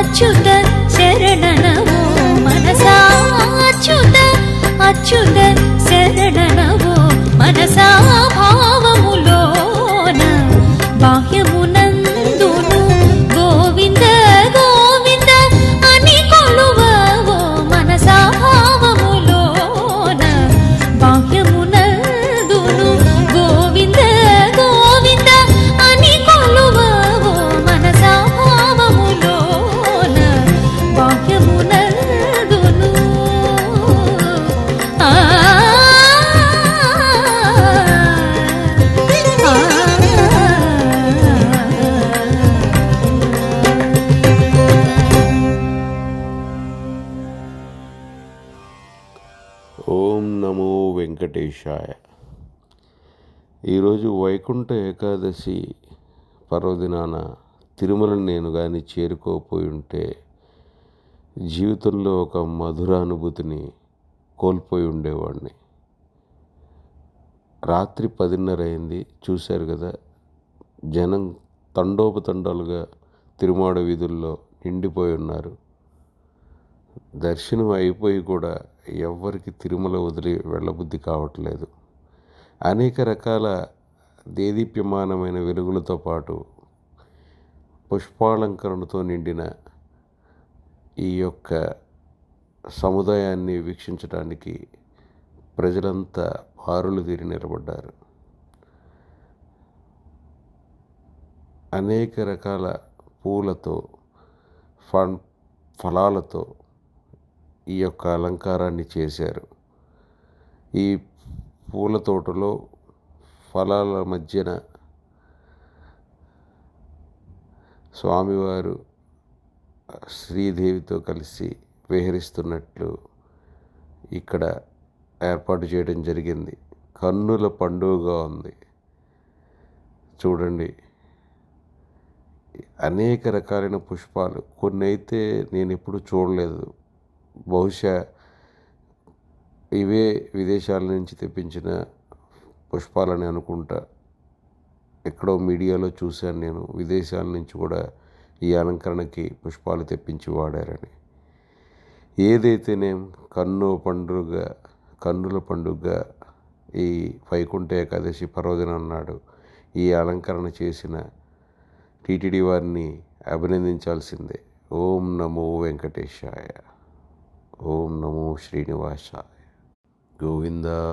అచ్యుత శరణనవో మనసా అచ్యుత అచ్యుత శరణనవో మనసా భావములోన బాహ్యమునందును గోవింద గోవింద అని కొలువవో మనసా భావములోన బాహ్యమునందును గోవింద గోవింద అని కొలువవో మనసా భావములోన బాహ్యమునందును ఓం నమో వెంకటేశాయ. ఈరోజు వైకుంఠ ఏకాదశి పర్వదినాన తిరుమలని నేను కానీ చేరుకోపోయి ఉంటే జీవితంలో ఒక మధుర అనుభూతిని కోల్పోయి ఉండేవాడిని. రాత్రి 10:30 అయింది, చూశారు కదా. జనం తండోపతండాలుగా తిరుమాడ వీధుల్లో నిండిపోయి ఉన్నారు. దర్శనం అయిపోయి కూడా ఎవ్వరికి తిరుమల వదిలి వెళ్ళబుద్ధి కావట్లేదు. అనేక రకాల దేదీప్యమానమైన వెలుగులతో పాటు పుష్పాలంకరణతో నిండిన ఈ యొక్క సముదాయాన్ని వీక్షించడానికి ప్రజలంతా బారులు తీరి నిలబడ్డారు. అనేక రకాల పూలతో ఫలాలతో ఈ యొక్క అలంకారాన్ని చేశారు. ఈ పూల తోటలో ఫలాల మధ్యన స్వామివారు శ్రీదేవితో కలిసి విహరిస్తున్నట్లు ఇక్కడ ఏర్పాటు చేయడం జరిగింది. కన్నుల పండుగగా ఉంది చూడండి. అనేక రకాలైన పుష్పాలు, కొన్ని అయితే నేను ఎప్పుడు చూడలేదు. బహుశా ఇవే విదేశాల నుంచి తెప్పించిన పుష్పాలని అనుకుంటా. ఎక్కడో మీడియాలో చూశాను నేను, విదేశాల నుంచి కూడా ఈ అలంకరణకి పుష్పాలు తెప్పించి వాడారని. ఏదైతేనేం కన్నుల పండుగ ఈ వైకుంఠ ఏకాదశి పర్వదినం నాడు ఈ అలంకరణ చేసిన టీటీడీ వారిని అభినందించాల్సిందే. ఓం నమో వెంకటేశాయ. ఓం నమో శ్రీనివాసాయ. గోవింద.